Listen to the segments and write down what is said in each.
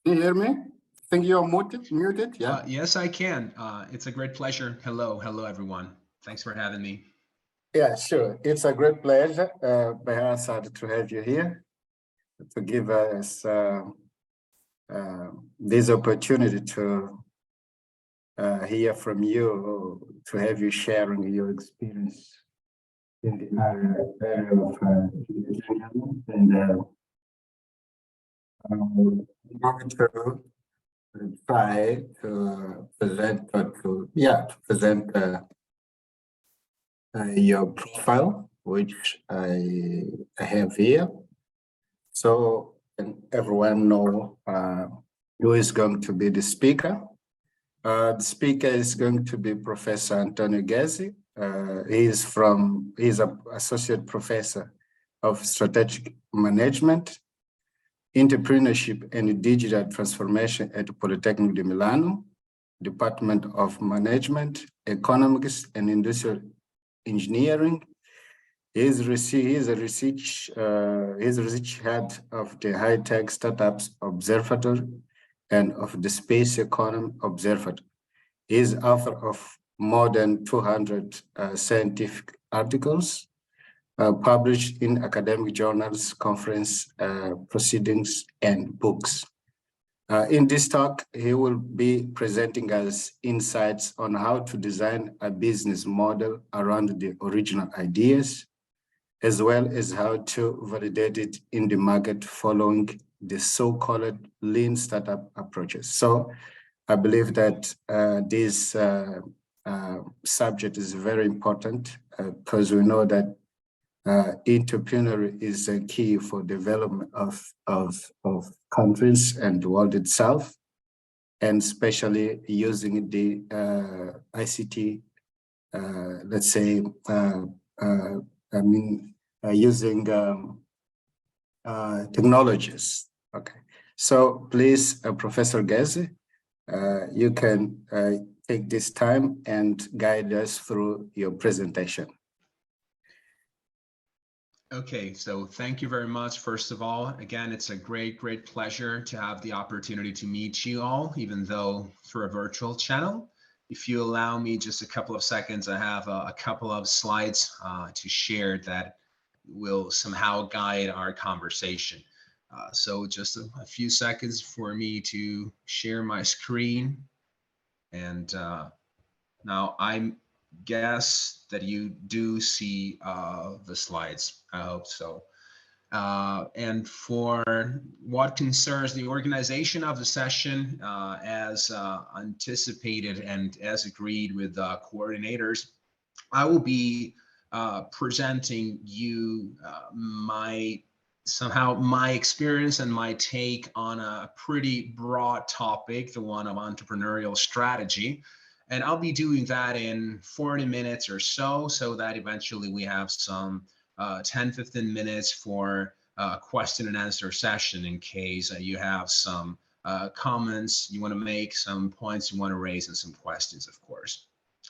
Can you hear me? I think you're muted, yeah? Yes, I can. It's a great pleasure. Hello, everyone. Thanks for having me. Yeah, sure. It's a great pleasure, by our side, to have you here, to give us this opportunity to hear from you, to have you sharing your experience in the area of engineering. And I'm going to try to present your profile, which I have here. So, and everyone know who is going to be the speaker. The speaker is going to be Professor Antonio Gezzi. He's an associate professor of strategic management, entrepreneurship and digital transformation at Politecnico di Milano, Department of Management, Economics and Industrial Engineering. He's a research head of the High-Tech Startups Observatory and of the Space Economy Observatory. He is author of more than 200 scientific articles published in academic journals, conference proceedings, and books. In this talk, he will be presenting us insights on how to design a business model around the original ideas, as well as how to validate it in the market following the so-called lean startup approaches. So I believe that this subject is very important because we know that entrepreneurship is a key for development of countries and the world itself, and especially using the ICT, let's say, using technologies. Okay, so please, Professor Gezzi, you can take this time and guide us through your presentation. Okay, so thank you very much. First of all, again, it's a great pleasure to have the opportunity to meet you all, even though through a virtual channel. If you allow me just a couple of seconds, I have a couple of slides to share that will somehow guide our conversation. So just a few seconds for me to share my screen. And now I guess that you do see the slides. I hope so. And for what concerns the organization of the session, as anticipated and as agreed with coordinators, I will be presenting you my experience and my take on a pretty broad topic, the one of entrepreneurial strategy. And I'll be doing that in 40 minutes or so that eventually we have some 10-15 minutes for question and answer session in case you have some comments you want to make, some points you want to raise, and some questions, of course.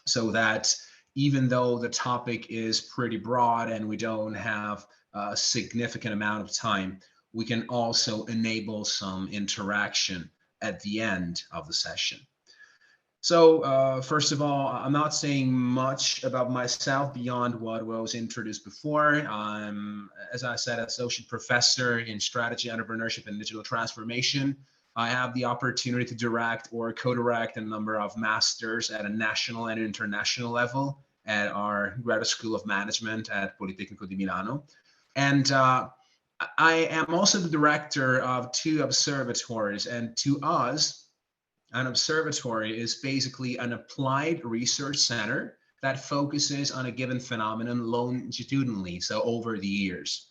So that even though the topic is pretty broad and we don't have a significant amount of time, we can also enable some interaction at the end of the session. So first of all, I'm not saying much about myself beyond what was introduced before. I'm, as I said, associate professor in strategy, entrepreneurship, and digital transformation. I have the opportunity to direct or co-direct a number of masters at a national and international level at our graduate school of management at Politecnico di Milano. And I am also the director of 2 observatories, and to us, an observatory is basically an applied research center that focuses on a given phenomenon longitudinally, so over the years.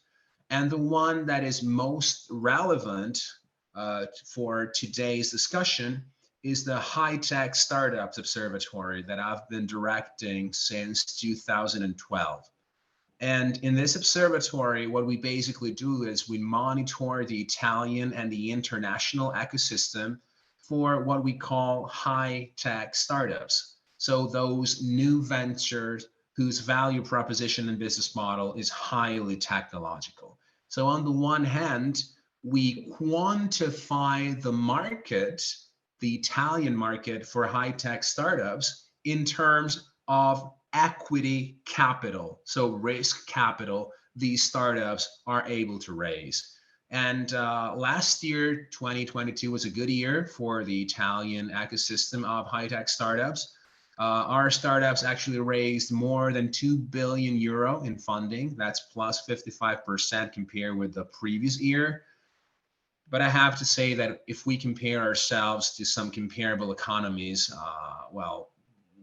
And the one that is most relevant for today's discussion is the High-Tech Startups Observatory that I've been directing since 2012. And in this observatory, what we basically do is we monitor the Italian and the international ecosystem for what we call high-tech startups. So those new ventures whose value proposition and business model is highly technological. So on the one hand, we quantify the market, the Italian market for high-tech startups, in terms of equity capital, so risk capital these startups are able to raise. And last year, 2022, was a good year for the Italian ecosystem of high-tech startups. Our startups actually raised more than 2 billion euro in funding. That's plus 55% compared with the previous year. But I have to say that if we compare ourselves to some comparable economies, well,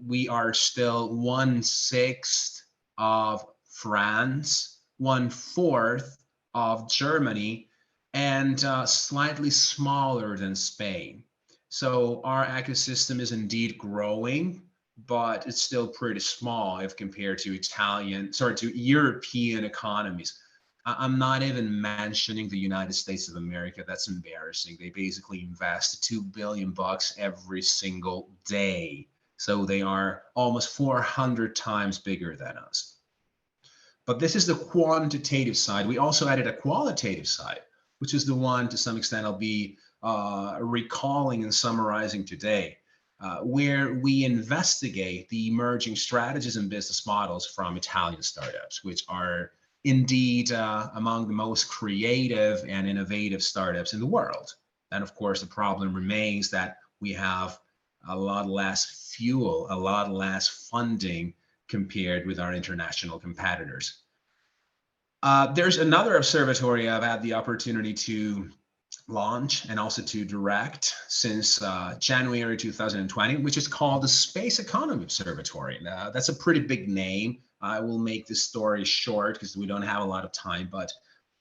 we are still 1/6 of France, 1/4 of Germany, and slightly smaller than Spain. So our ecosystem is indeed growing, but it's still pretty small if compared to to European economies. I'm not even mentioning the United States of America. That's embarrassing. They basically invest $2 billion every single day. So they are almost 400 times bigger than us. But this is the quantitative side. We also added a qualitative side, which is the one to some extent I'll be recalling and summarizing today, where we investigate the emerging strategies and business models from Italian startups, which are indeed among the most creative and innovative startups in the world. And of course, the problem remains that we have a lot less fuel, a lot less funding compared with our international competitors. There's another observatory I've had the opportunity to launch and also to direct since January 2020, which is called the Space Economy Observatory. That's a pretty big name. I will make this story short because we don't have a lot of time, but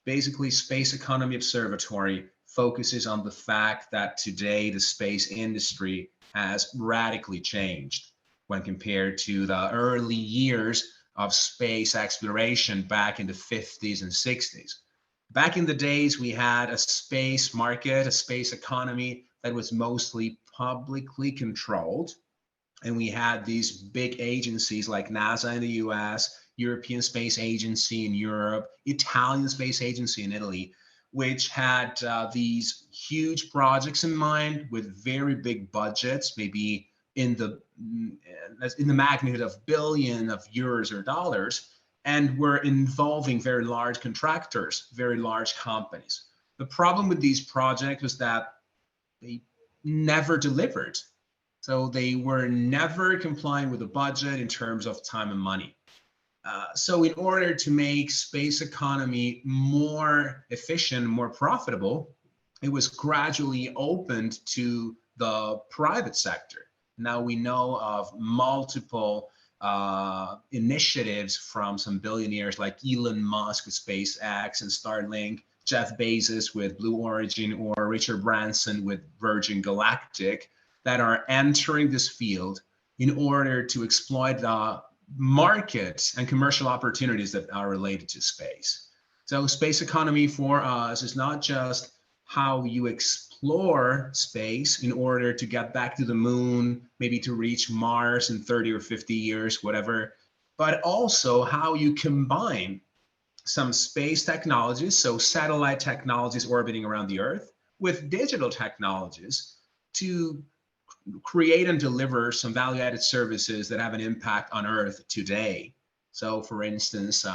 basically Space Economy Observatory focuses on the fact that today the space industry has radically changed when compared to the early years of space exploration back in the 50s and 60s. Back in the days, we had a space market, a space economy that was mostly publicly controlled. And we had these big agencies like NASA in the US, European Space Agency in Europe, Italian Space Agency in Italy, which had these huge projects in mind with very big budgets, maybe in the magnitude of billions of euros or dollars, and were involving very large contractors, very large companies. The problem with these projects was that they never delivered. So they were never complying with the budget in terms of time and money. So in order to make space economy more efficient, more profitable, it was gradually opened to the private sector. Now we know of multiple initiatives from some billionaires like Elon Musk with SpaceX and Starlink, Jeff Bezos with Blue Origin, or Richard Branson with Virgin Galactic, that are entering this field in order to exploit the market and commercial opportunities that are related to space. So space economy for us is not just how you explore space in order to get back to the moon, maybe to reach Mars in 30 or 50 years, whatever, but also how you combine some space technologies, so satellite technologies orbiting around the Earth, with digital technologies to create and deliver some value-added services that have an impact on Earth today. So for instance,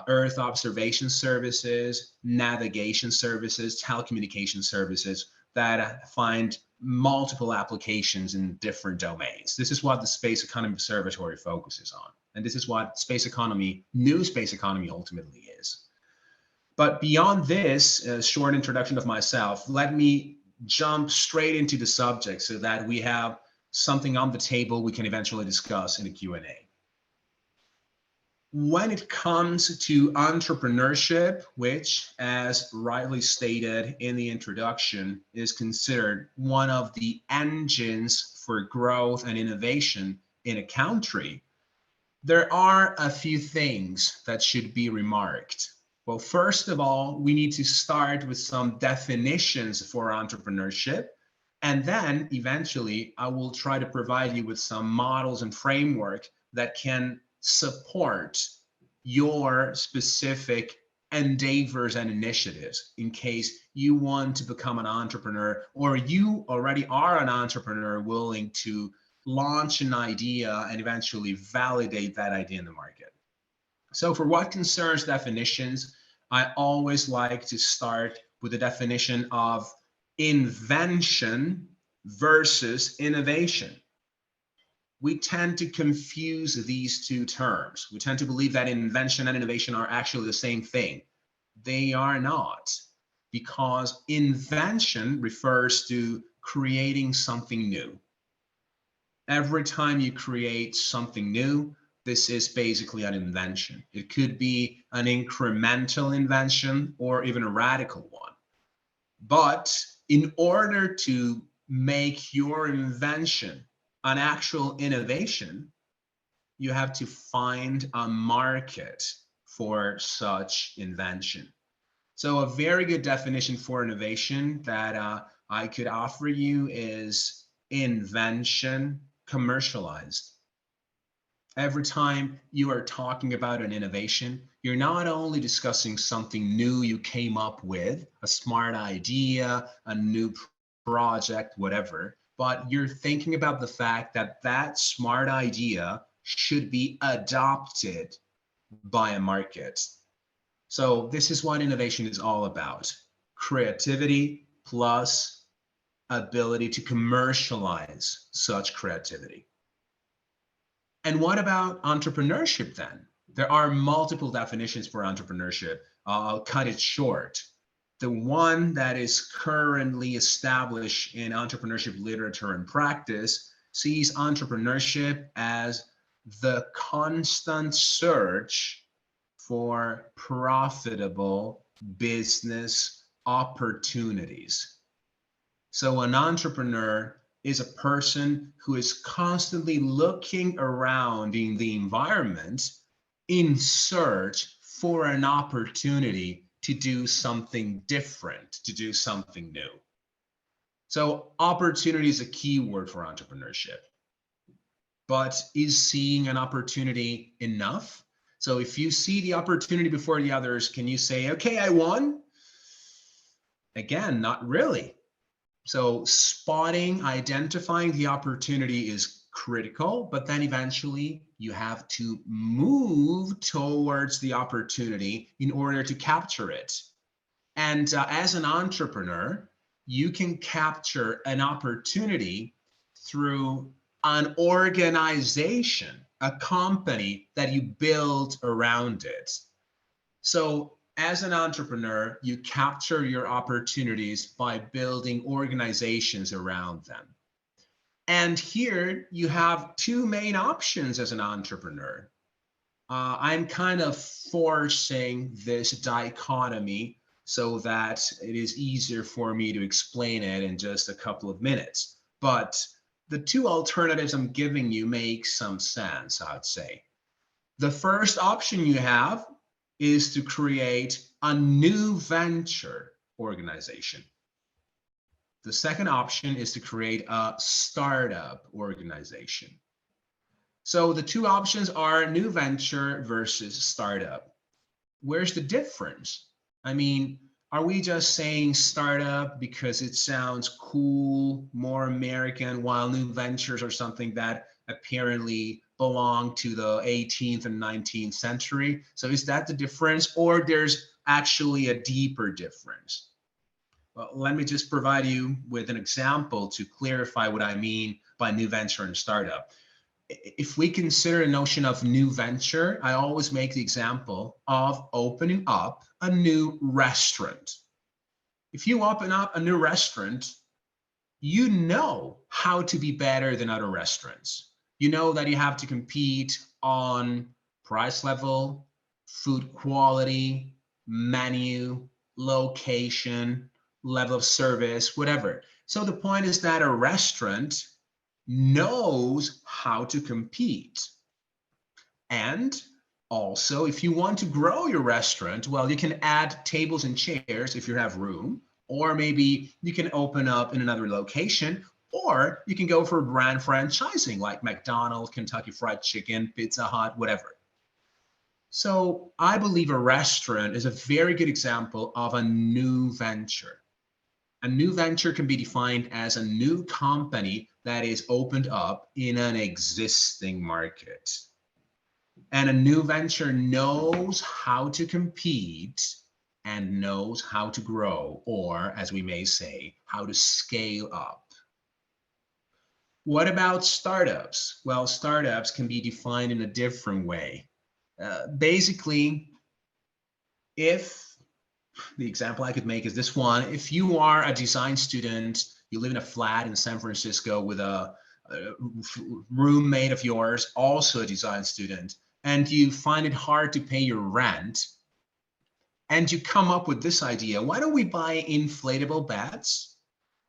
Earth observation services, navigation services, telecommunication services that find multiple applications in different domains. This is what the Space Economy Observatory focuses on. And this is what space economy, new space economy ultimately is. But beyond this short introduction of myself, let me jump straight into the subject so that we have something on the table we can eventually discuss in a Q&A. When it comes to entrepreneurship, which, as rightly stated in the introduction, is considered one of the engines for growth and innovation in a country, there are a few things that should be remarked. Well, first of all, we need to start with some definitions for entrepreneurship. And then eventually, I will try to provide you with some models and framework that can support your specific endeavors and initiatives in case you want to become an entrepreneur, or you already are an entrepreneur willing to launch an idea and eventually validate that idea in the market. So for what concerns definitions, I always like to start with the definition of invention versus innovation. We tend to confuse these two terms. We tend to believe that invention and innovation are actually the same thing. They are not, because invention refers to creating something new. Every time you create something new, this is basically an invention. It could be an incremental invention or even a radical one. But in order to make your invention an actual innovation, you have to find a market for such invention. So a very good definition for innovation that I could offer you is invention commercialized. Every time you are talking about an innovation, you're not only discussing something new you came up with, a smart idea, a new project, whatever, but you're thinking about the fact that that smart idea should be adopted by a market. So this is what innovation is all about. Creativity plus ability to commercialize such creativity. And what about entrepreneurship then? There are multiple definitions for entrepreneurship. I'll cut it short. The one that is currently established in entrepreneurship literature and practice sees entrepreneurship as the constant search for profitable business opportunities. So an entrepreneur is a person who is constantly looking around in the environment in search for an opportunity to do something different, to do something new. So opportunity is a key word for entrepreneurship. But is seeing an opportunity enough? So if you see the opportunity before the others, can you say, okay, I won? Again, not really. So spotting, identifying the opportunity is critical, but then eventually you have to move towards the opportunity in order to capture it. And as an entrepreneur, you can capture an opportunity through an organization, a company that you build around it. So as an entrepreneur, you capture your opportunities by building organizations around them. And here you have two main options as an entrepreneur. I'm kind of forcing this dichotomy so that it is easier for me to explain it in just a couple of minutes. But the two alternatives I'm giving you make some sense, I'd say. The first option you have is to create a new venture organization. The second option is to create a startup organization. So the two options are new venture versus startup. Where's the difference? I mean, are we just saying startup because it sounds cool, more American, while new ventures are something that apparently belong to the 18th and 19th century? So is that the difference, or there's actually a deeper difference? Well, let me just provide you with an example to clarify what I mean by new venture and startup. If we consider a notion of new venture, I always make the example of opening up a new restaurant. If you open up a new restaurant, you know how to be better than other restaurants. You know that you have to compete on price level, food quality, menu, location, level of service, whatever. So the point is that a restaurant knows how to compete. And also, if you want to grow your restaurant, well, you can add tables and chairs if you have room, or maybe you can open up in another location, or you can go for brand franchising like McDonald's, Kentucky Fried Chicken, Pizza Hut, whatever. So I believe a restaurant is a very good example of a new venture. A new venture can be defined as a new company that is opened up in an existing market. And a new venture knows how to compete and knows how to grow, or as we may say, how to scale up. What about startups? Well, startups can be defined in a different way. Basically, if the example I could make is this one, if you are a design student, you live in a flat in San Francisco with a roommate of yours, also a design student, and you find it hard to pay your rent, and you come up with this idea, why don't we buy inflatable beds?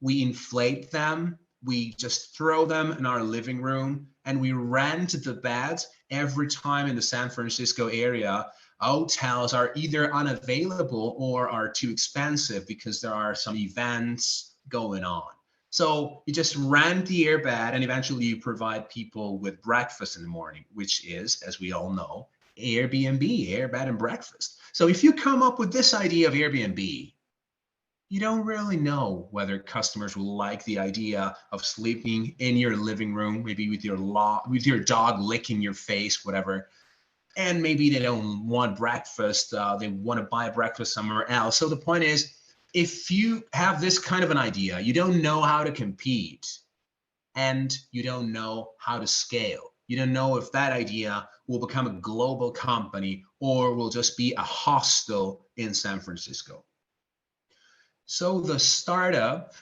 We inflate them, we just throw them in our living room, and we rent the beds every time in the San Francisco area. Hotels are either unavailable or are too expensive because there are some events going on. So you just rent the airbed and eventually you provide people with breakfast in the morning, which is, as we all know, Airbnb, airbed and breakfast. So if you come up with this idea of Airbnb, you don't really know whether customers will like the idea of sleeping in your living room, maybe with your dog licking your face, whatever. And maybe they don't want breakfast. They want to buy breakfast somewhere else. So the point is, if you have this kind of an idea, you don't know how to compete and you don't know how to scale. You don't know if that idea will become a global company or will just be a hostel in San Francisco. So the startup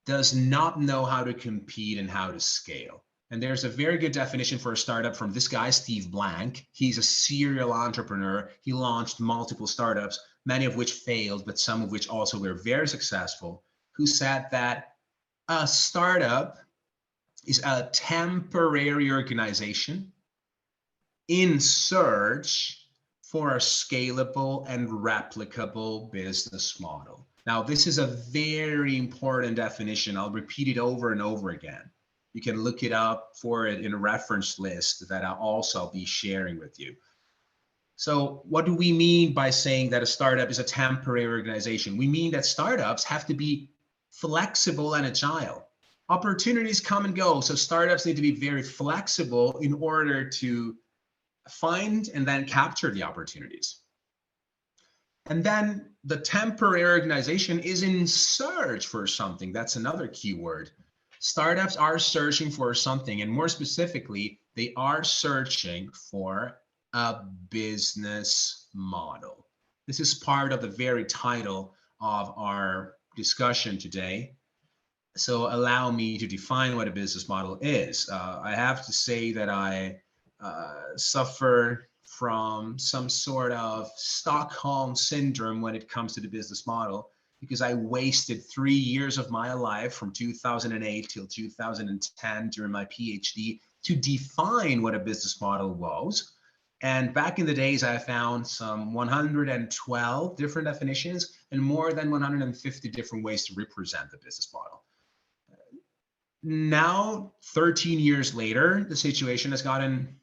does not know how to compete and how to scale. And there's a very good definition for a startup from this guy, Steve Blank. He's a serial entrepreneur. He launched multiple startups, many of which failed, but some of which also were very successful, who said that a startup is a temporary organization in search for a scalable and replicable business model. Now, this is a very important definition. I'll repeat it over and over again. You can look it up for it in a reference list that I'll also be sharing with you. So what do we mean by saying that a startup is a temporary organization? We mean that startups have to be flexible and agile. Opportunities come and go, so startups need to be very flexible in order to find and then capture the opportunities. And then the temporary organization is in search for something. That's another key word. Startups are searching for something, and more specifically, they are searching for a business model. This is part of the very title of our discussion today. So allow me to define what a business model is. I have to say that I suffer from some sort of Stockholm syndrome when it comes to the business model, because I wasted 3 years of my life from 2008 till 2010 during my PhD to define what a business model was. And back in the days, I found some 112 different definitions and more than 150 different ways to represent the business model. Now, 13 years later, the situation has gotten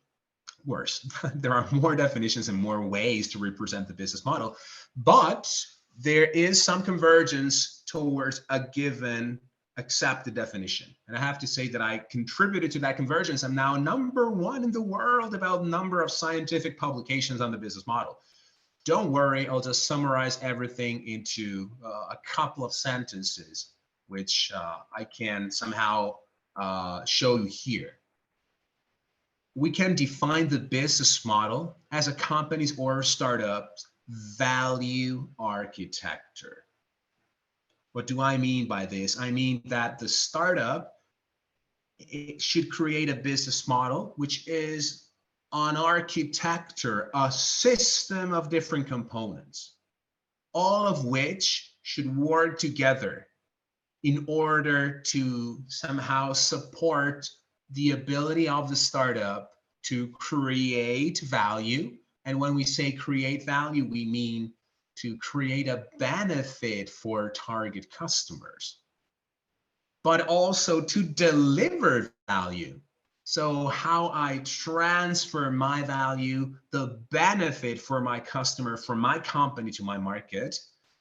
worse. There are more definitions and more ways to represent the business model, but there is some convergence towards a given accepted definition. And I have to say that I contributed to that convergence. I'm now #1 in the world about number of scientific publications on the business model. Don't worry, I'll just summarize everything into a couple of sentences, which I can somehow show you here. We can define the business model as a company's or startup's value architecture. What do I mean by this? I mean that the startup should create a business model which is an architecture, a system of different components, all of which should work together in order to somehow support the ability of the startup to create value. And when we say create value, we mean to create a benefit for target customers, but also to deliver value. So how I transfer my value, the benefit for my customer, from my company to my market,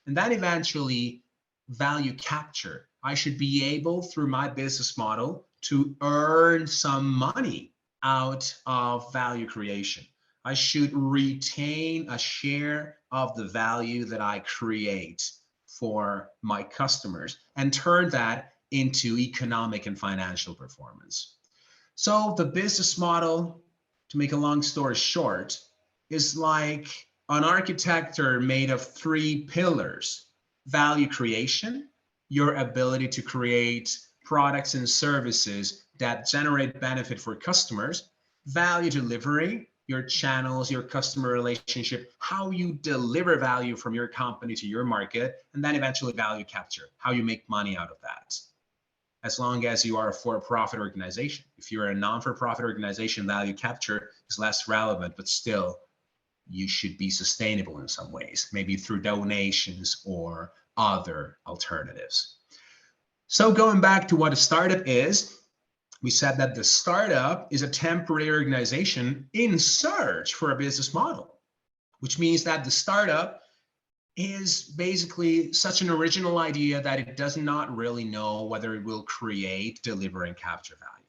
and then eventually value capture. I should be able, through my business model, to earn some money out of value creation. I should retain a share of the value that I create for my customers and turn that into economic and financial performance. So the business model, to make a long story short, is like an architecture made of three pillars: value creation, your ability to create products and services that generate benefit for customers; value delivery, your channels, your customer relationship, how you deliver value from your company to your market; and then eventually value capture, how you make money out of that. As long as you are a for-profit organization. If you're a non-for-profit organization, value capture is less relevant, but still you should be sustainable in some ways, maybe through donations or other alternatives. So going back to what a startup is, we said that the startup is a temporary organization in search for a business model, which means that the startup is basically such an original idea that it does not really know whether it will create, deliver, and capture value.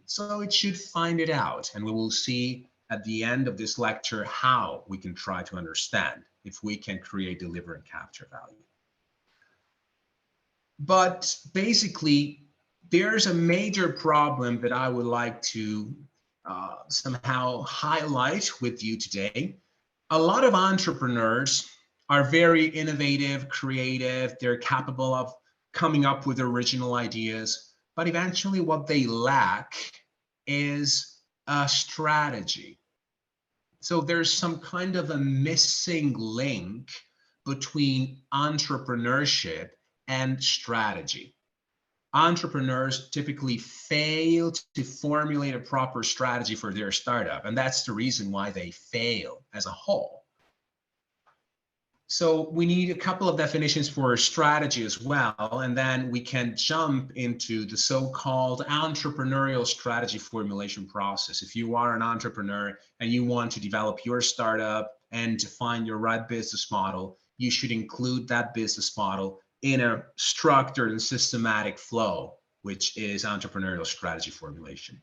So it should find it out, and we will see at the end of this lecture how we can try to understand if we can create, deliver, and capture value. But basically, there's a major problem that I would like to somehow highlight with you today. A lot of entrepreneurs are very innovative, creative, they're capable of coming up with original ideas, but eventually what they lack is a strategy. So there's some kind of a missing link between entrepreneurship and strategy. Entrepreneurs typically fail to formulate a proper strategy for their startup, and that's the reason why they fail as a whole. So we need a couple of definitions for strategy as well, and then we can jump into the so-called entrepreneurial strategy formulation process. If you are an entrepreneur and you want to develop your startup and to find your right business model, you should include that business model in a structured and systematic flow, which is entrepreneurial strategy formulation.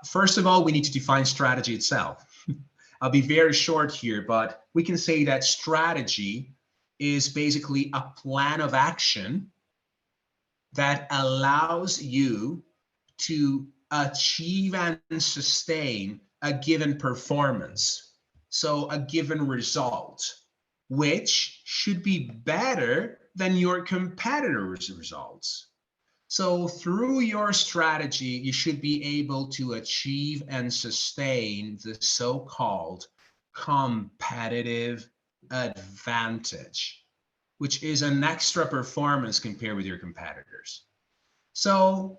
First of all, we need to define strategy itself. I'll be very short here, but we can say that strategy is basically a plan of action that allows you to achieve and sustain a given performance. So a given result, which should be better than your competitors' results. So through your strategy, you should be able to achieve and sustain the so-called competitive advantage, which is an extra performance compared with your competitors. So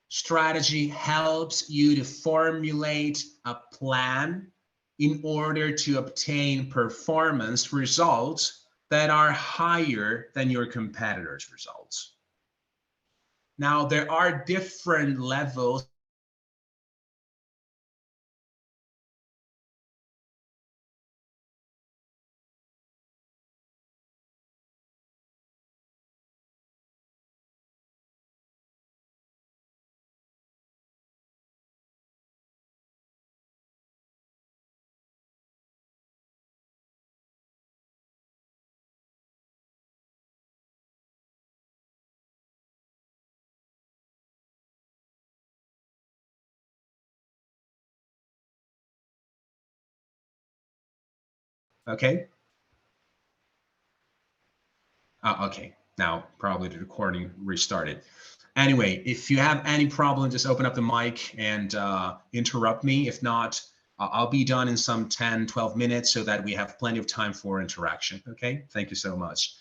strategy helps you to formulate a plan in order to obtain performance results that are higher than your competitors' results. Now, there are different levels okay? Okay, now probably the recording restarted. Anyway, if you have any problem, just open up the mic and interrupt me. If not, I'll be done in some 10, 12 minutes so that we have plenty of time for interaction, okay? Thank you so much.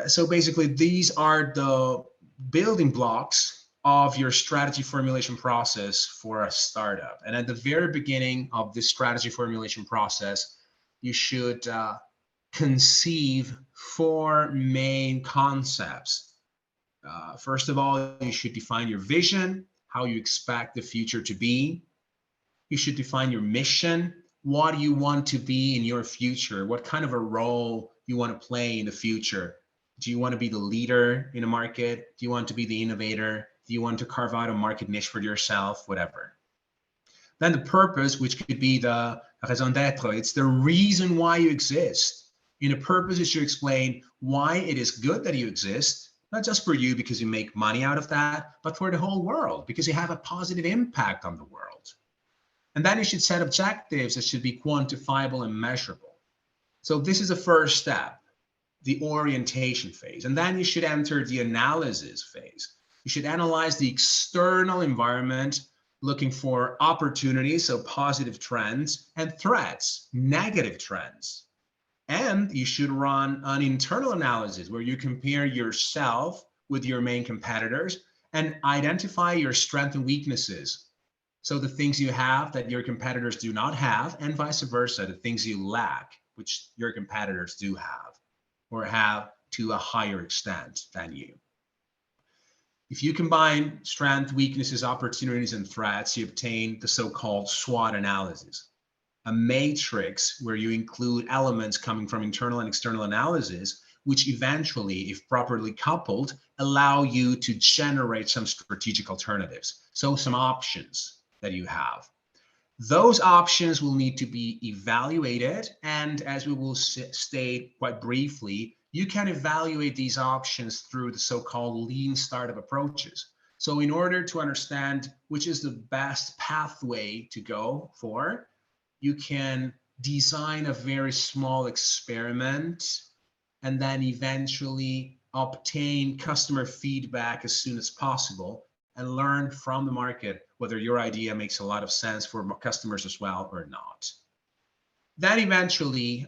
So basically, these are the building blocks of your strategy formulation process for a startup. And at the very beginning of this strategy formulation process, you should conceive four main concepts. First of all, you should define your vision. how you expect the future to be. You should define your mission. What do you want to be in your future? What kind of a role you want to play in the future? Do you want to be the leader in a market? Do you want to be the innovator? Do you want to carve out a market niche for yourself? Whatever. Then the purpose, which could be the raison d'être, it's the reason why you exist. In a purpose is to explain why it is good that you exist, not just for you because you make money out of that, but for the whole world because you have a positive impact on the world. And then you should set objectives that should be quantifiable and measurable. So this is the first step, the orientation phase. And then you should enter the analysis phase. You should analyze the external environment, looking for opportunities, so positive trends, and threats, negative trends. And you should run an internal analysis where you compare yourself with your main competitors and identify your strengths and weaknesses. So the things you have that your competitors do not have, and vice versa, the things you lack, which your competitors do have or have to a higher extent than you. If you combine strengths, weaknesses, opportunities, and threats, you obtain the so-called SWOT analysis, a matrix where you include elements coming from internal and external analysis, which eventually, if properly coupled, allow you to generate some strategic alternatives. So some options that you have. Those options will need to be evaluated. And as we will state quite briefly, you can evaluate these options through the so-called lean startup approaches. So in order to understand which is the best pathway to go for, you can design a very small experiment and then eventually obtain customer feedback as soon as possible and learn from the market whether your idea makes a lot of sense for customers as well or not. Then eventually,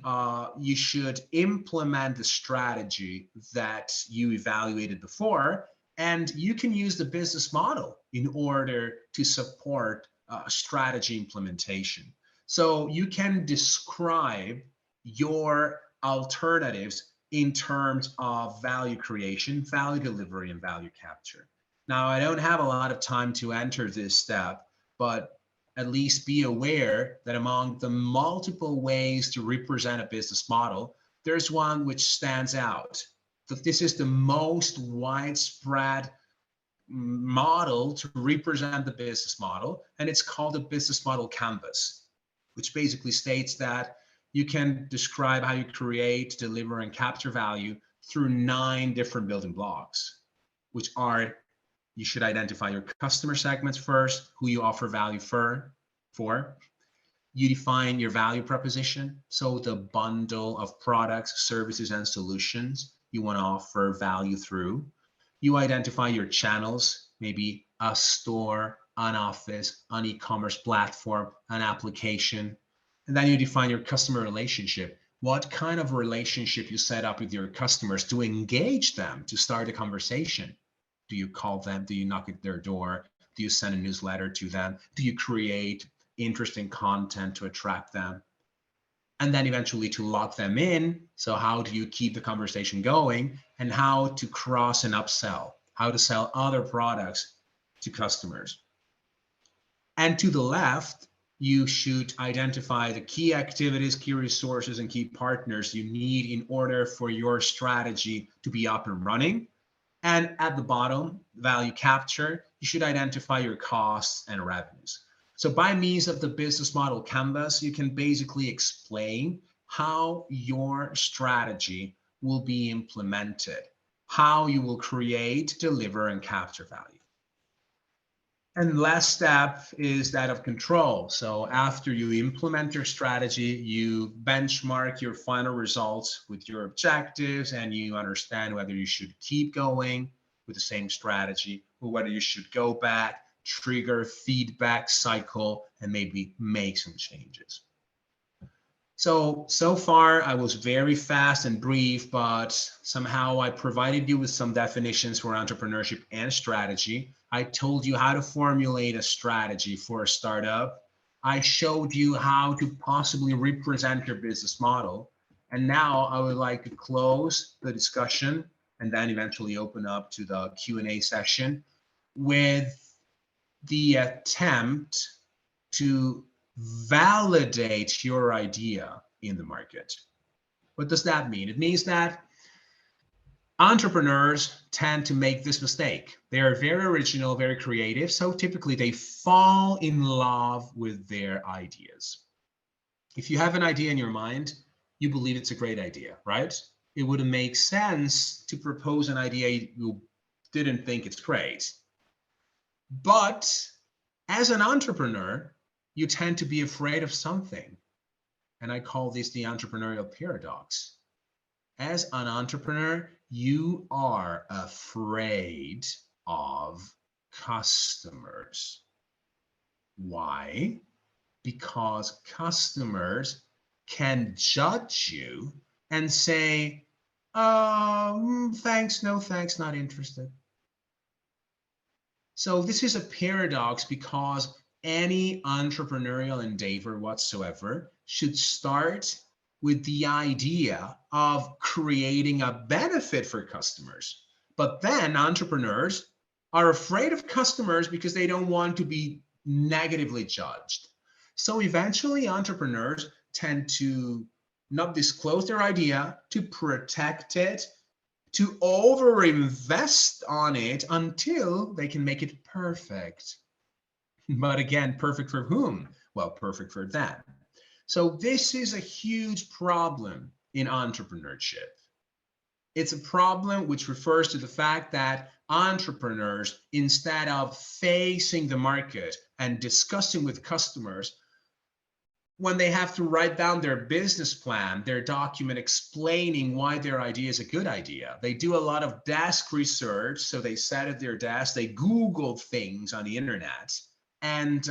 you should implement the strategy that you evaluated before, and you can use the business model in order to support strategy implementation. So you can describe your alternatives in terms of value creation, value delivery, and value capture. Now, I don't have a lot of time to enter this step, but at least be aware that among the multiple ways to represent a business model, there's one which stands out. That this is the most widespread model to represent the business model, and it's called a business model canvas, which basically states that you can describe how you create, deliver, and capture value through 9 different building blocks, which are: you should identify your customer segments first, who you offer value for. You define your value proposition, so the bundle of products, services, and solutions you want to offer value through. You identify your channels, maybe a store, an office, an e-commerce platform, an application. And then you define your customer relationship. What kind of relationship you set up with your customers to engage them, to start a conversation? Do you call them? Do you knock at their door? Do you send a newsletter to them? Do you create interesting content to attract them? And then eventually to lock them in. So how do you keep the conversation going, and how to cross and upsell, how to sell other products to customers? And to the left, you should identify the key activities, key resources, and key partners you need in order for your strategy to be up and running. And at the bottom, value capture, you should identify your costs and revenues. So by means of the business model canvas, you can basically explain how your strategy will be implemented, how you will create, deliver, and capture value. And last step is that of control. So after you implement your strategy, you benchmark your final results with your objectives, and you understand whether you should keep going with the same strategy or whether you should go back, trigger feedback cycle, and maybe make some changes. So far I was very fast and brief, but somehow I provided you with some definitions for entrepreneurship and strategy. I told you how to formulate a strategy for a startup. I showed you how to possibly represent your business model. And now I would like to close the discussion and then eventually open up to the Q&A session with the attempt to validate your idea in the market. What does that mean? It means that entrepreneurs tend to make this mistake. They are very original, very creative, so typically they fall in love with their ideas. If you have an idea in your mind, you believe it's a great idea, right? It wouldn't make sense to propose an idea you didn't think it's great. But as an entrepreneur, you tend to be afraid of something. And I call this the entrepreneurial paradox. As an entrepreneur, you are afraid of customers. Why? Because customers can judge you and say, thanks, no thanks, not interested. So this is a paradox because any entrepreneurial endeavor whatsoever should start with the idea of creating a benefit for customers. But then entrepreneurs are afraid of customers because they don't want to be negatively judged. So eventually entrepreneurs tend to not disclose their idea, to protect it, to overinvest on it until they can make it perfect. But again, perfect for whom? Well, perfect for them. So this is a huge problem in entrepreneurship. It's a problem which refers to the fact that entrepreneurs, instead of facing the market and discussing with customers, when they have to write down their business plan, their document explaining why their idea is a good idea, they do a lot of desk research. So they sat at their desk, they Google things on the internet, and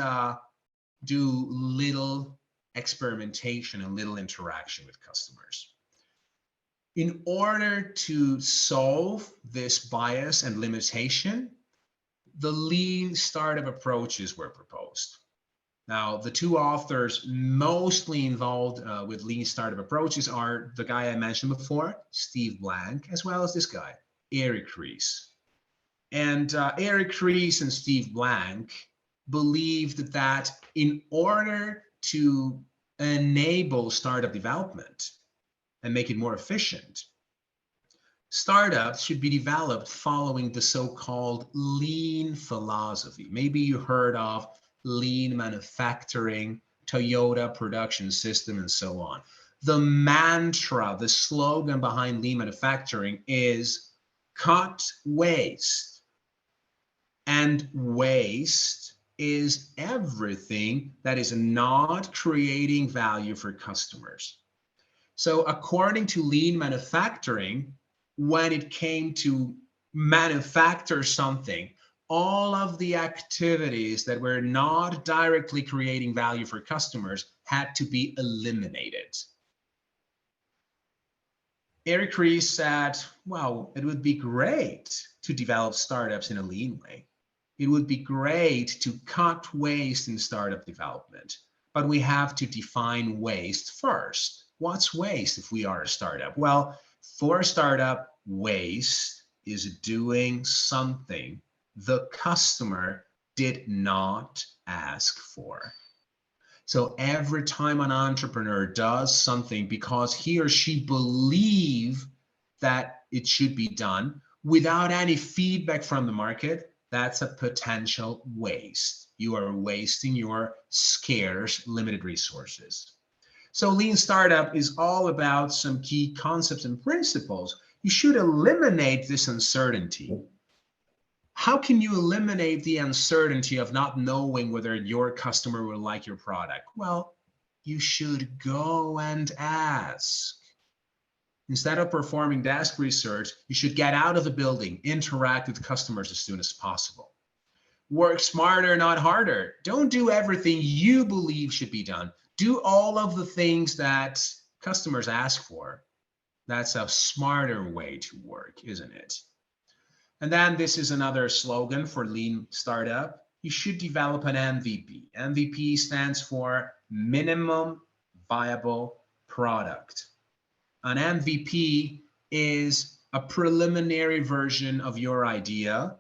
do little experimentation and little interaction with customers. In order to solve this bias and limitation, the lean startup approaches were proposed. Now, the two authors mostly involved with lean startup approaches are the guy I mentioned before, Steve Blank, as well as this guy, Eric Ries. And Eric Ries and Steve Blank believed that in order to enable startup development and make it more efficient, startups should be developed following the so-called lean philosophy. Maybe you heard of lean manufacturing, Toyota production system, and so on. The mantra, the slogan behind lean manufacturing is cut waste. And waste is everything that is not creating value for customers. So according to lean manufacturing, when it came to manufacture something, all of the activities that were not directly creating value for customers had to be eliminated. Eric Ries said, well, it would be great to develop startups in a lean way. It would be great to cut waste in startup development, but we have to define waste first. What's waste if we are a startup? Well, for a startup, waste is doing something the customer did not ask for. So every time an entrepreneur does something because he or she believes that it should be done without any feedback from the market, that's a potential waste. You are wasting your scarce, limited resources. So lean startup is all about some key concepts and principles. You should eliminate this uncertainty. How can you eliminate the uncertainty of not knowing whether your customer will like your product? Well, you should go and ask. Instead of performing desk research, you should get out of the building, interact with customers as soon as possible. Work smarter, not harder. Don't do everything you believe should be done. Do all of the things that customers ask for. That's a smarter way to work, isn't it? And then this is another slogan for lean startup. You should develop an MVP. MVP stands for minimum viable product. An MVP is a preliminary version of your idea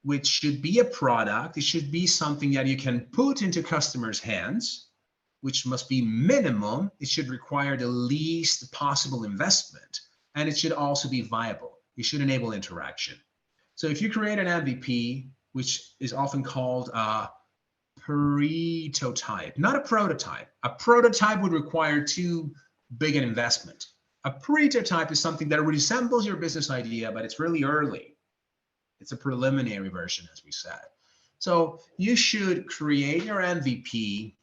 which should be a product. It should be something that you can put into customers' hands, which must be minimum. It should require the least possible investment, and it should also be viable. It should enable interaction. So if you create an MVP, which is often called a prototype, not a prototype. A prototype would require too big an investment. A prototype is something that resembles your business idea, but it's really early. It's a preliminary version, as we said. So you should create your MVP,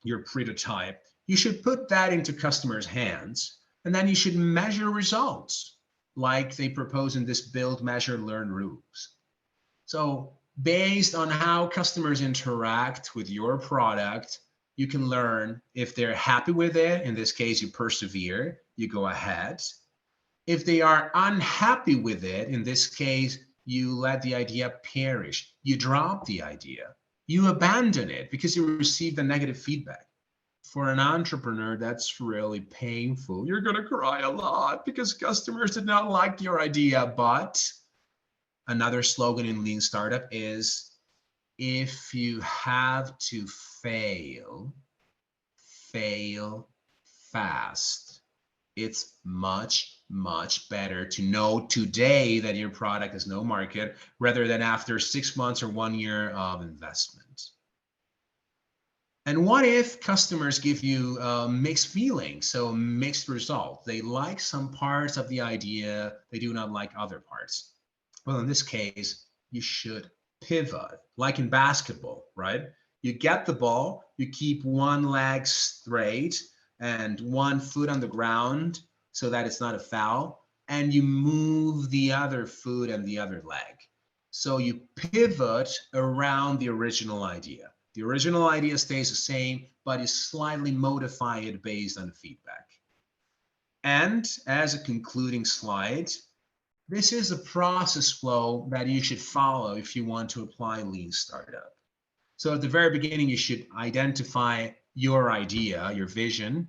your prototype. You should put that into customers' hands, and then you should measure results like they propose in this build, measure, learn rules. So based on how customers interact with your product, you can learn if they're happy with it. In this case, you persevere, you go ahead. If they are unhappy with it, in this case, you let the idea perish. You drop the idea. You abandon it because you received a negative feedback. For an entrepreneur, that's really painful. You're going to cry a lot because customers did not like your idea. But another slogan in Lean Startup is, if you have to fail, fail fast. It's much, much better to know today that your product has no market rather than after 6 months or 1 year of investment. And what if customers give you mixed feelings, so mixed result? They like some parts of the idea, they do not like other parts. Well, in this case, you should pivot, like in basketball, right? You get the ball, you keep one leg straight and one foot on the ground so that it's not a foul, and you move the other foot and the other leg. So you pivot around the original idea. The original idea stays the same, but you slightly modify it based on feedback. And as a concluding slide, this is a process flow that you should follow if you want to apply Lean Startup. So at the very beginning, you should identify your idea, your vision,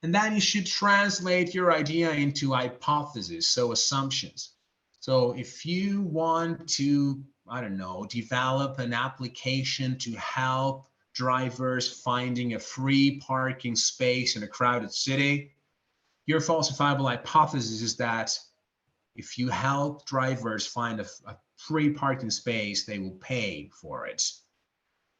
and then you should translate your idea into hypotheses, so assumptions. So if you want to, I don't know, develop an application to help drivers finding a free parking space in a crowded city, your falsifiable hypothesis is that if you help drivers find a free parking space, they will pay for it.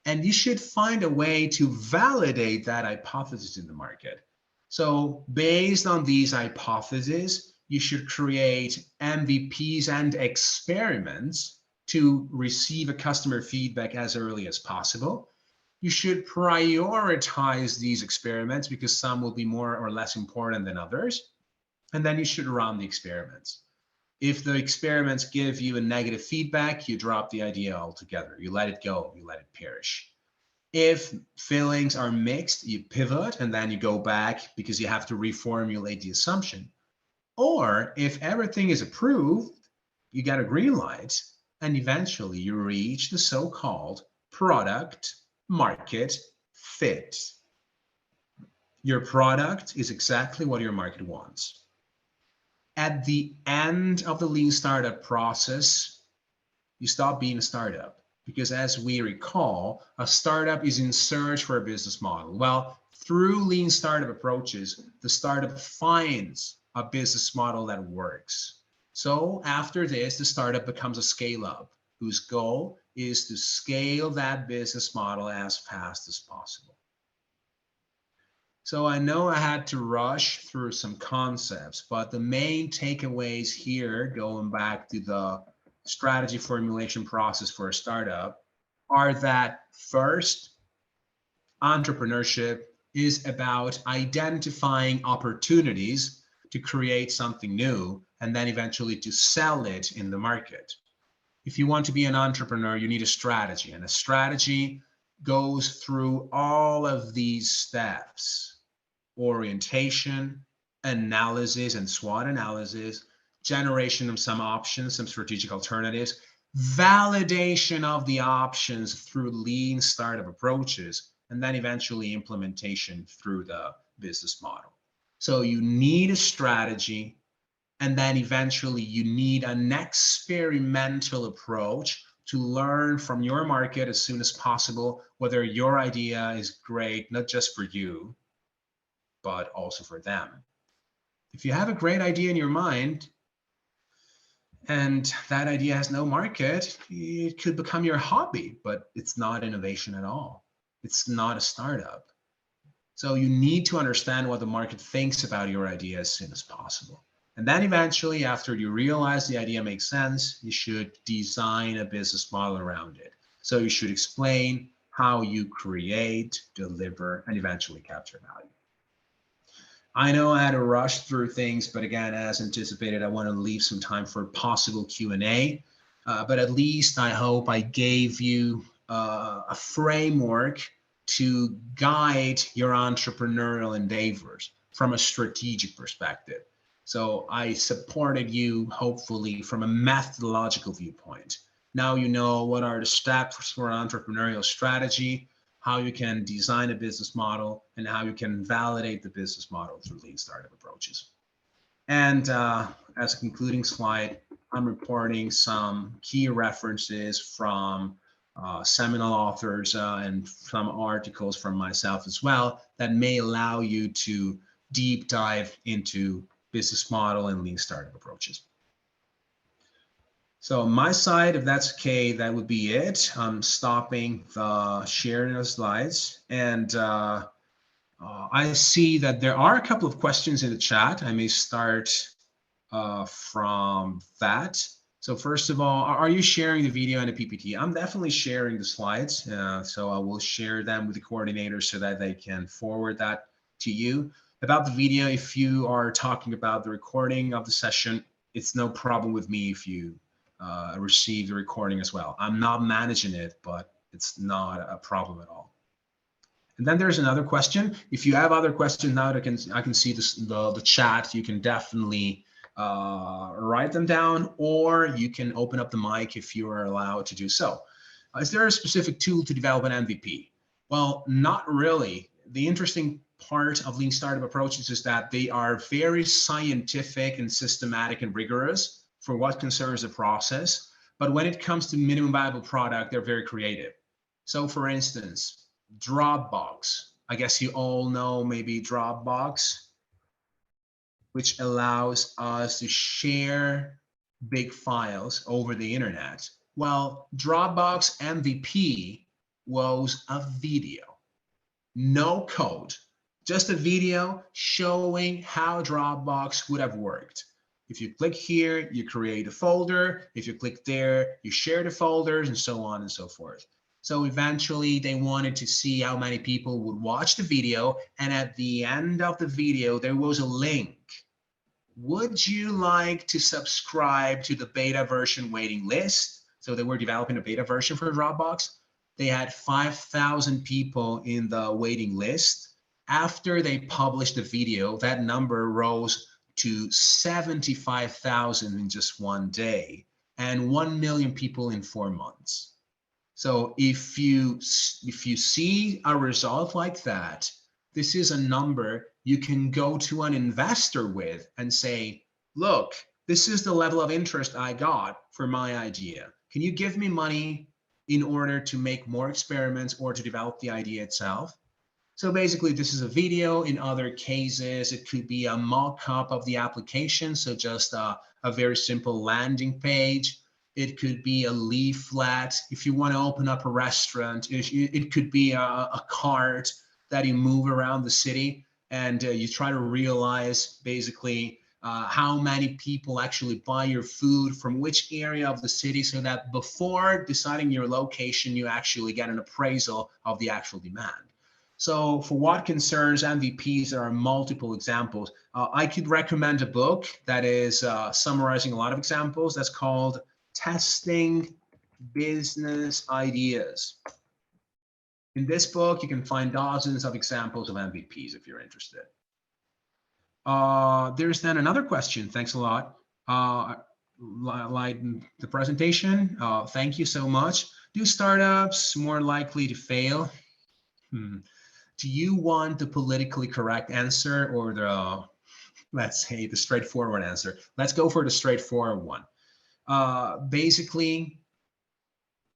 And you should find a way to validate that hypothesis in the market. So based on these hypotheses, you should create MVPs and experiments to receive a customer feedback as early as possible. You should prioritize these experiments because some will be more or less important than others. And then you should run the experiments. If the experiments give you a negative feedback, you drop the idea altogether. You let it go, you let it perish. If feelings are mixed, you pivot and then you go back because you have to reformulate the assumption. Or if everything is approved, you get a green light and eventually you reach the so-called product market fit. Your product is exactly what your market wants. At the end of the Lean Startup process, you stop being a startup. Because as we recall, a startup is in search for a business model. Well, through Lean Startup approaches, the startup finds a business model that works. So after this, the startup becomes a scale-up whose goal is to scale that business model as fast as possible. So I know I had to rush through some concepts, but the main takeaways here, going back to the strategy formulation process for a startup, are that first, entrepreneurship is about identifying opportunities to create something new and then eventually to sell it in the market. If you want to be an entrepreneur, you need a strategy, and a strategy goes through all of these steps: orientation, analysis and SWOT analysis, generation of some options, some strategic alternatives, validation of the options through Lean Startup approaches, and then eventually implementation through the business model. So you need a strategy, and then eventually you need an experimental approach to learn from your market as soon as possible whether your idea is great, not just for you, but also for them. If you have a great idea in your mind and that idea has no market, it could become your hobby, but it's not innovation at all. It's not a startup. So you need to understand what the market thinks about your idea as soon as possible. And then eventually, after you realize the idea makes sense, you should design a business model around it. So you should explain how you create, deliver, and eventually capture value. I know I had to rush through things, but again, as anticipated, I want to leave some time for possible Q&A. But at least I hope I gave you a framework to guide your entrepreneurial endeavors from a strategic perspective. So I supported you, hopefully, from a methodological viewpoint. Now you know what are the steps for entrepreneurial strategy, how you can design a business model, and how you can validate the business model through lean startup approaches. And as a concluding slide, I'm reporting some key references from seminal authors and some articles from myself as well that may allow you to deep dive into business model and lean startup approaches. So on my side, if that's okay, that would be it. I'm stopping the sharing of slides. And I see that there are a couple of questions in the chat. I may start from that. So first of all, are you sharing the video and the PPT? I'm definitely sharing the slides. So I will share them with the coordinators so that they can forward that to you. About the video, if you are talking about the recording of the session, it's no problem with me if you receive the recording as well. I'm not managing it, but it's not a problem at all. And then there's another question. If you have other questions now, I can see the chat. You can definitely write them down, or you can open up the mic if you are allowed to do so. Is there a specific tool to develop an MVP? Well, not really. The interesting part of lean startup approaches is that they are very scientific and systematic and rigorous for what concerns the process. But when it comes to minimum viable product, they're very creative. So for instance, Dropbox. I guess you all know maybe Dropbox, which allows us to share big files over the internet. Well, Dropbox MVP was a video, no code, just a video showing how Dropbox would have worked. If you click here, you create a folder. If you click there, you share the folders, and so on and so forth. So eventually they wanted to see how many people would watch the video. And at the end of the video, there was a link. Would you like to subscribe to the beta version waiting list? So they were developing a beta version for Dropbox. They had 5,000 people in the waiting list. After they published the video, that number rose to 75,000 in just one day and 1 million people in 4 months. So if you see a result like that, this is a number you can go to an investor with and say, look, this is the level of interest I got for my idea. Can you give me money in order to make more experiments or to develop the idea itself? So basically, this is a video. In other cases, it could be a mock-up of the application. So just a very simple landing page. It could be a leaflet. If you want to open up a restaurant, it could be a cart that you move around the city, and you try to realize basically how many people actually buy your food from which area of the city, so that before deciding your location, you actually get an appraisal of the actual demand. So for what concerns MVPs, there are multiple examples. I could recommend a book that is summarizing a lot of examples. That's called Testing Business Ideas. In this book, you can find dozens of examples of MVPs if you're interested. There's then another question. Thanks a lot. Like the presentation, thank you so much. Do startups more likely to fail? Do you want the politically correct answer or the, let's say, the straightforward answer? Let's go for the straightforward one. Basically,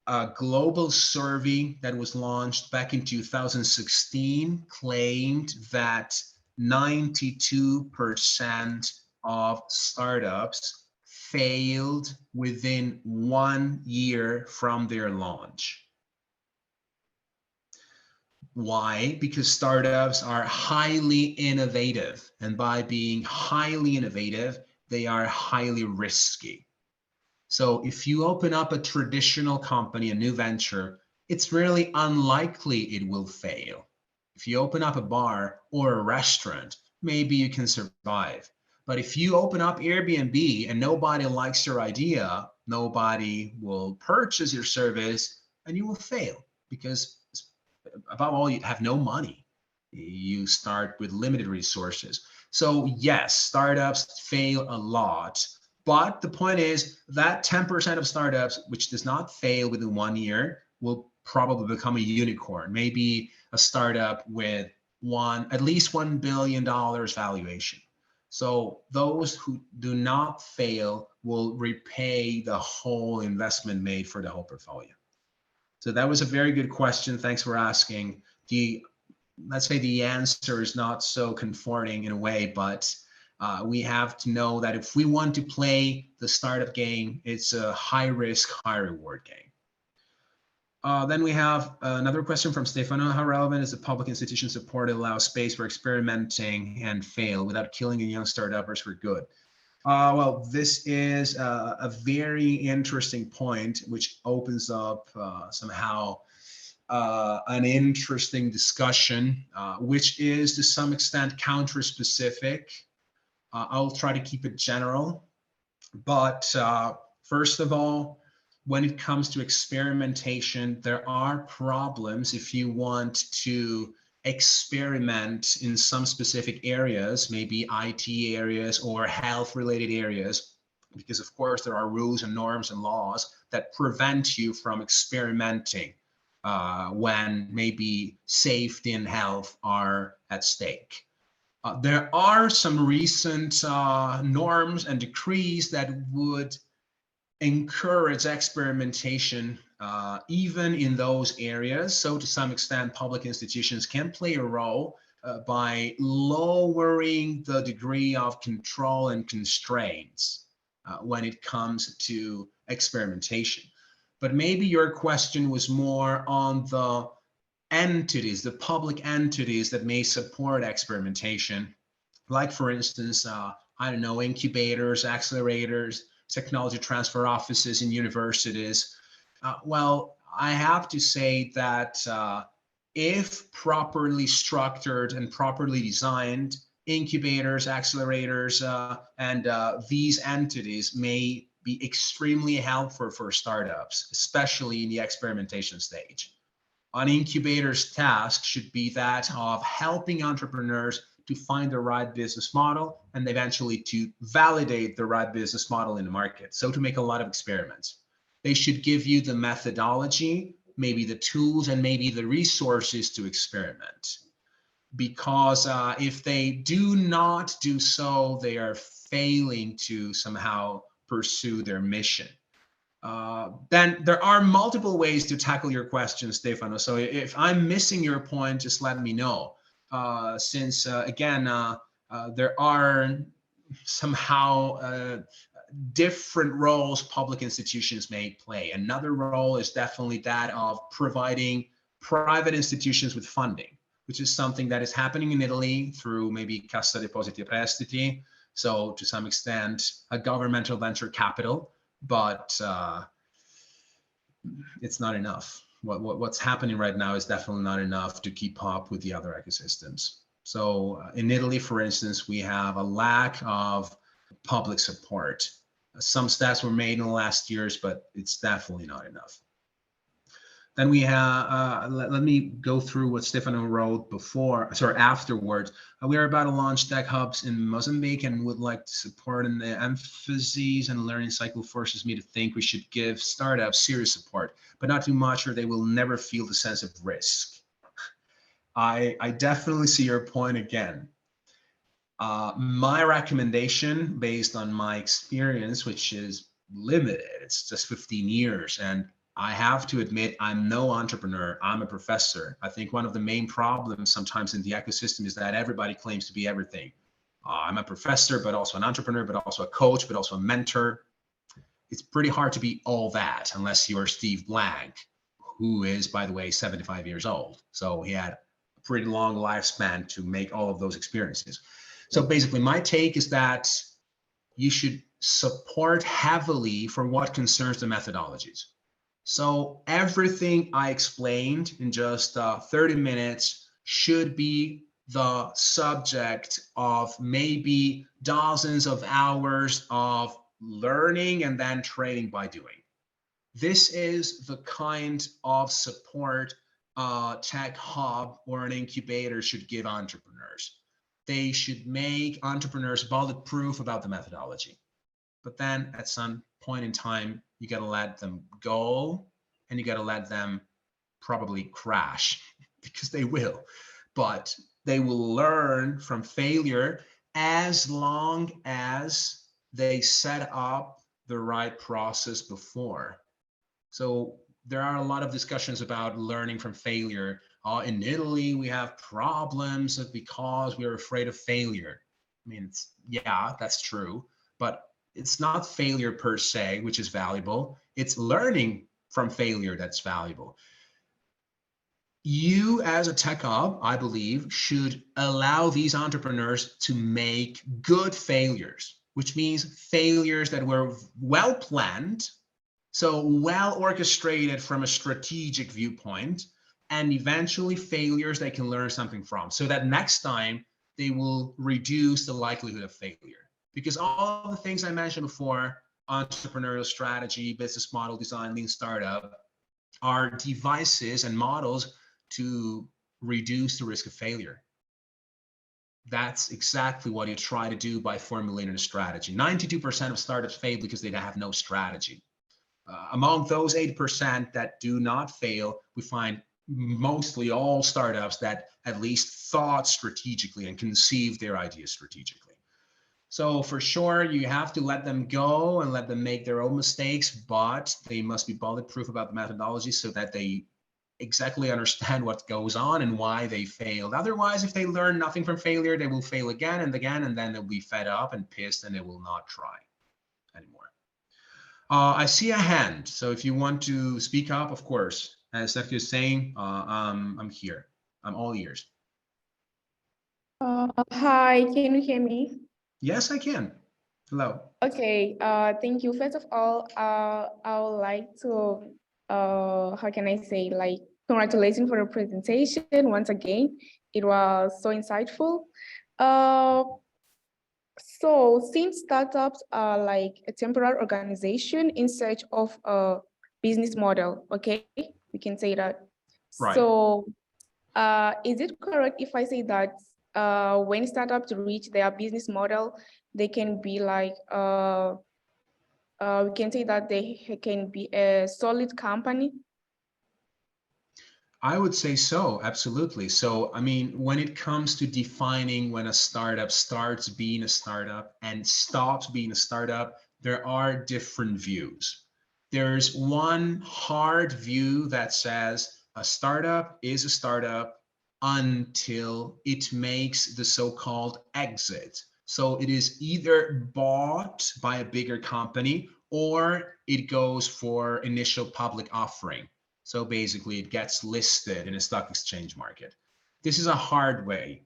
A global survey that was launched back in 2016 claimed that 92% of startups failed within 1 year from their launch. Why? Because startups are highly innovative, and by being highly innovative, they are highly risky. So if you open up a traditional company, a new venture, it's really unlikely it will fail. If you open up a bar or a restaurant, maybe you can survive. But if you open up Airbnb and nobody likes your idea, nobody will purchase your service, and you will fail because above all, you have no money. You start with limited resources. So yes, startups fail a lot. But the point is that 10% of startups which does not fail within 1 year will probably become a unicorn, maybe a startup with at least $1 billion valuation. So those who do not fail will repay the whole investment made for the whole portfolio. So that was a very good question. Thanks for asking. Let's say the answer is not so comforting in a way, but we have to know that if we want to play the startup game, it's a high risk, high reward game. Then we have another question from Stefano. How relevant is the public institution support to allow space for experimenting and fail without killing young startups for good? Well, this is a very interesting point, which opens up somehow an interesting discussion, which is to some extent counter-specific. I'll try to keep it general. But first of all, when it comes to experimentation, there are problems if you want to experiment in some specific areas, maybe IT areas or health related areas, because of course there are rules and norms and laws that prevent you from experimenting when maybe safety and health are at stake. There are some recent norms and decrees that would encourage experimentation even in those areas. So to some extent, public institutions can play a role by lowering the degree of control and constraints when it comes to experimentation. But maybe your question was more on the entities, the public entities that may support experimentation, like for instance, I don't know, incubators, accelerators, technology transfer offices in universities. Well, I have to say that if properly structured and properly designed, incubators, accelerators, and these entities may be extremely helpful for startups, especially in the experimentation stage. An incubator's task should be that of helping entrepreneurs to find the right business model and eventually to validate the right business model in the market. So to make a lot of experiments. They should give you the methodology, maybe the tools, and maybe the resources to experiment. Because if they do not do so, they are failing to somehow pursue their mission. Then there are multiple ways to tackle your question, Stefano. So if I'm missing your point, just let me know. Since again, there are somehow different roles public institutions may play. Another role is definitely that of providing private institutions with funding, which is something that is happening in Italy through maybe Cassa Depositi e Prestiti. So to some extent, a governmental venture capital, but it's not enough. What's happening right now is definitely not enough to keep up with the other ecosystems. So in Italy, for instance, we have a lack of public support. Some stats were made in the last years, but it's definitely not enough. Then we have, let me go through what Stefano wrote afterwards. We are about to launch tech hubs in Mozambique and would like to support, and the emphases and learning cycle forces me to think we should give startups serious support, but not too much or they will never feel the sense of risk. I definitely see your point again. My recommendation based on my experience, which is limited, it's just 15 years, and I have to admit, I'm no entrepreneur. I'm a professor. I think one of the main problems sometimes in the ecosystem is that everybody claims to be everything. I'm a professor, but also an entrepreneur, but also a coach, but also a mentor. It's pretty hard to be all that unless you're Steve Blank, who is, by the way, 75 years old. So he had a pretty long lifespan to make all of those experiences. So basically, my take is that you should support heavily for what concerns the methodologies. So everything I explained in just 30 minutes should be the subject of maybe dozens of hours of learning and then training by doing. This is the kind of support a tech hub or an incubator should give entrepreneurs. They should make entrepreneurs bulletproof about the methodology. But then at some point in time, you got to let them go and you got to let them probably crash because they will. But they will learn from failure as long as they set up the right process before. So there are a lot of discussions about learning from failure. In Italy, we have problems because we're afraid of failure. I mean, yeah, that's true, but it's not failure per se, which is valuable. It's learning from failure that's valuable. You as a tech hub, I believe, should allow these entrepreneurs to make good failures, which means failures that were well planned, so well orchestrated from a strategic viewpoint, and eventually failures they can learn something from, so that next time they will reduce the likelihood of failure. Because all the things I mentioned before, entrepreneurial strategy, business model design, lean startup, are devices and models to reduce the risk of failure. That's exactly what you try to do by formulating a strategy. 92% of startups fail because they have no strategy. Among those 8% that do not fail, we find mostly all startups that at least thought strategically and conceived their ideas strategically. So for sure, you have to let them go and let them make their own mistakes, but they must be bulletproof about the methodology so that they exactly understand what goes on and why they failed. Otherwise, if they learn nothing from failure, they will fail again and again, and then they'll be fed up and pissed and they will not try anymore. I see a hand. So if you want to speak up, of course, as Sergio is saying, I'm here. I'm all ears. Hi, can you hear me? Yes, I can. Hello. Okay, thank you. First of all, I would like to, how can I say, like, congratulations for the presentation once again. It was so insightful. Uh, so since startups are like a temporary organization in search of a business model, okay, we can say that. Right. So is it correct if I say that when startups reach their business model, they can be like, we can say that they can be a solid company? I would say so, absolutely. So, I mean, when it comes to defining when a startup starts being a startup and stops being a startup, there are different views. There's one hard view that says a startup is a startup until it makes the so-called exit. So it is either bought by a bigger company or it goes for initial public offering. So basically it gets listed in a stock exchange market. This is a hard way.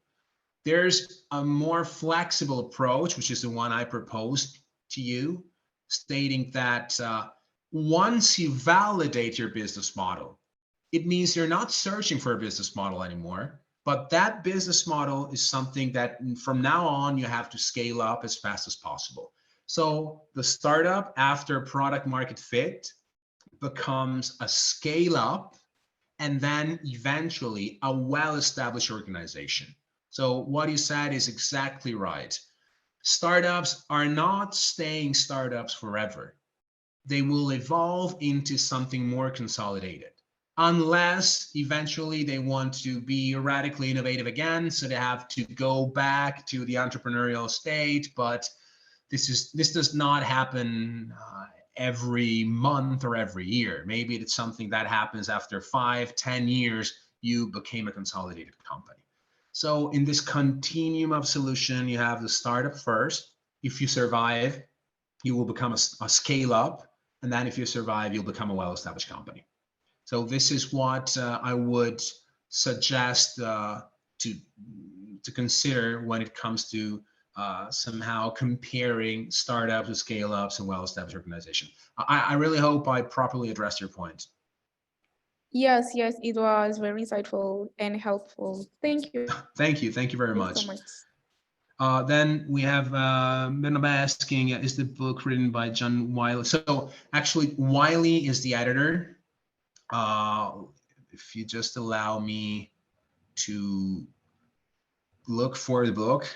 There's a more flexible approach, which is the one I proposed to you, stating that once you validate your business model, it means you're not searching for a business model anymore, but that business model is something that from now on you have to scale up as fast as possible. So the startup after product market fit becomes a scale up and then eventually a well-established organization. So what you said is exactly right. Startups are not staying startups forever. They will evolve into something more consolidated, unless eventually they want to be radically innovative again. So they have to go back to the entrepreneurial state, but this does not happen every month or every year. Maybe it's something that happens after 5, 10 years, you became a consolidated company. So in this continuum of solution, you have the startup first. If you survive, you will become a scale up. And then if you survive, you'll become a well-established company. So this is what I would suggest to consider when it comes to somehow comparing startups with scale-ups and well-established organizations. I really hope I properly addressed your point. Yes, yes, it was very insightful and helpful. Thank you. Thank you very much. So much. Then we have Bernabé asking, is the book written by John Wiley? So actually, Wiley is the editor. If you just allow me to look for the book,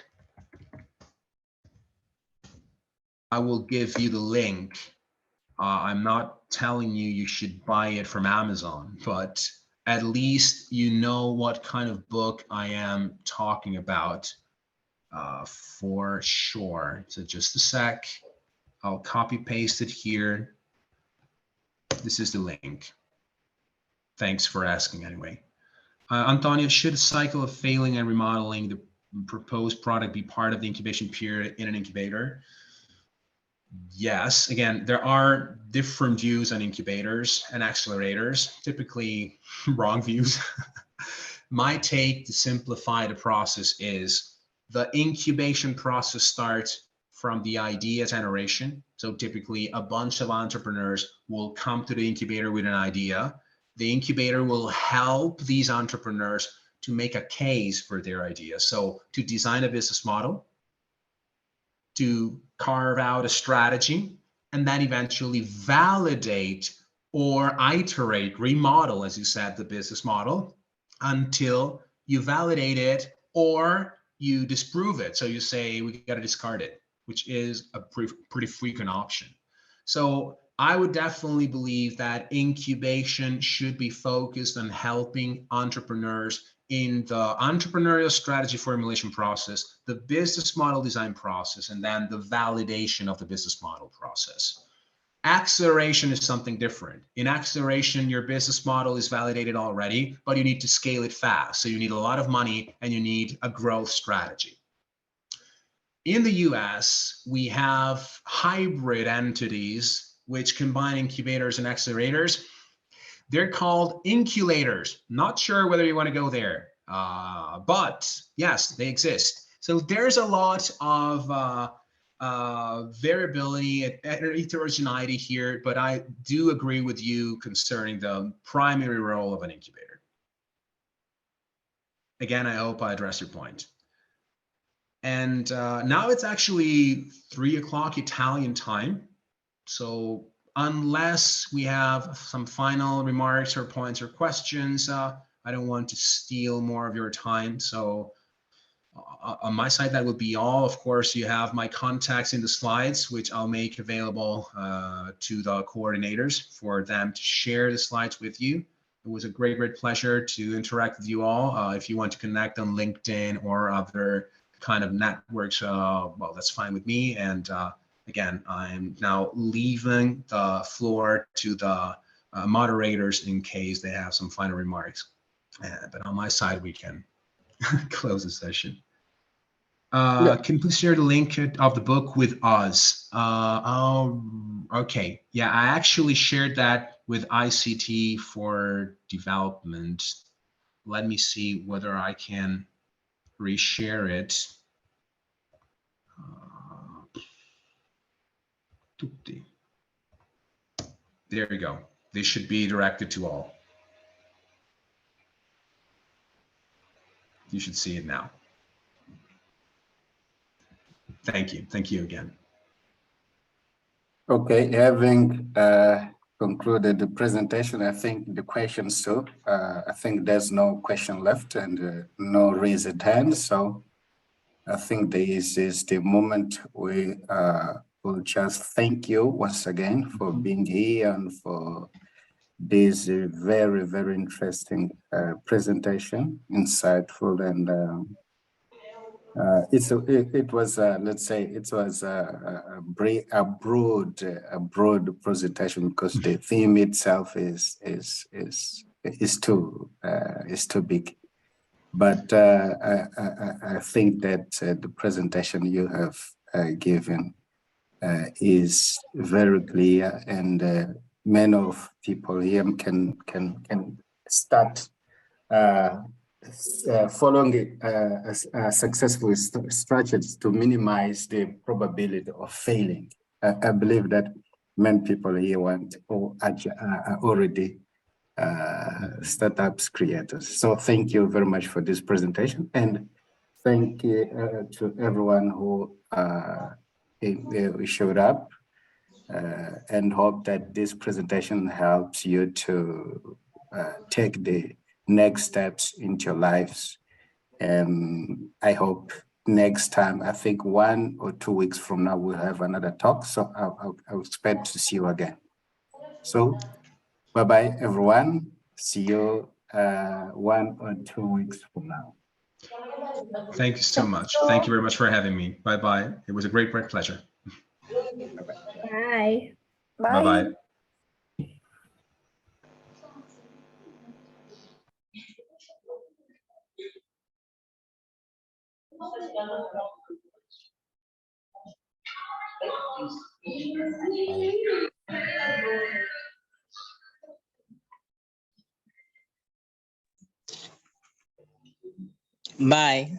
I will give you the link. I'm not telling you you should buy it from Amazon, but at least you know what kind of book I am talking about for sure. So just a sec, I'll copy paste it here. This is the link. Thanks for asking anyway. Antonio, should a cycle of failing and remodeling the proposed product be part of the incubation period in an incubator? Yes, again, there are different views on incubators and accelerators, typically wrong views. My take to simplify the process is the incubation process starts from the idea generation. So typically a bunch of entrepreneurs will come to the incubator with an idea. The incubator will help these entrepreneurs to make a case for their idea. So to design a business model, to carve out a strategy, and then eventually validate or iterate, remodel, as you said, the business model until you validate it or you disprove it. So you say, we got to discard it, which is a pretty frequent option. So I would definitely believe that incubation should be focused on helping entrepreneurs in the entrepreneurial strategy formulation process, the business model design process, and then the validation of the business model process. Acceleration is something different. In acceleration, your business model is validated already, but you need to scale it fast. So you need a lot of money and you need a growth strategy. In the US, we have hybrid entities which combine incubators and accelerators. They're called inculators. Not sure whether you want to go there, but yes, they exist. So there's a lot of variability and heterogeneity here, but I do agree with you concerning the primary role of an incubator. Again, I hope I addressed your point. And now it's actually 3 o'clock Italian time. So unless we have some final remarks or points or questions, I don't want to steal more of your time. So on my side, that would be all. Of course, you have my contacts in the slides, which I'll make available to the coordinators for them to share the slides with you. It was a great pleasure to interact with you all. If you want to connect on LinkedIn or other kind of networks, well, that's fine with me. And again, I'm now leaving the floor to the moderators in case they have some final remarks. But on my side, we can close the session. Can you please share the link of the book with us? Oh, okay. Yeah, I actually shared that with ICT for development. Let me see whether I can reshare it. There we go. This should be directed to all. You should see it now. Thank you. Thank you again. Okay, having concluded the presentation, I think the questions too. I think there's no question left and no raised hand. So I think this is the moment we will just thank you once again for being here and for this very interesting presentation, insightful, and It was let's say it was a broad presentation because the theme itself is too big. But I think that the presentation you have given is very clear, and many of people here can start following a successful strategies to minimize the probability of failing. I believe that many people here want or are already startups creators. So thank you very much for this presentation, and thank you to everyone who showed up, and hope that this presentation helps you to take the next steps into your lives. And I hope next time, I think 1 or 2 weeks from now, we'll have another talk. So I'll expect to see you again. So bye-bye, everyone. See you 1 or 2 weeks from now. Thank you so much. Thank you very much for having me. Bye-bye. It was a great pleasure. Bye. Bye-bye. Bye.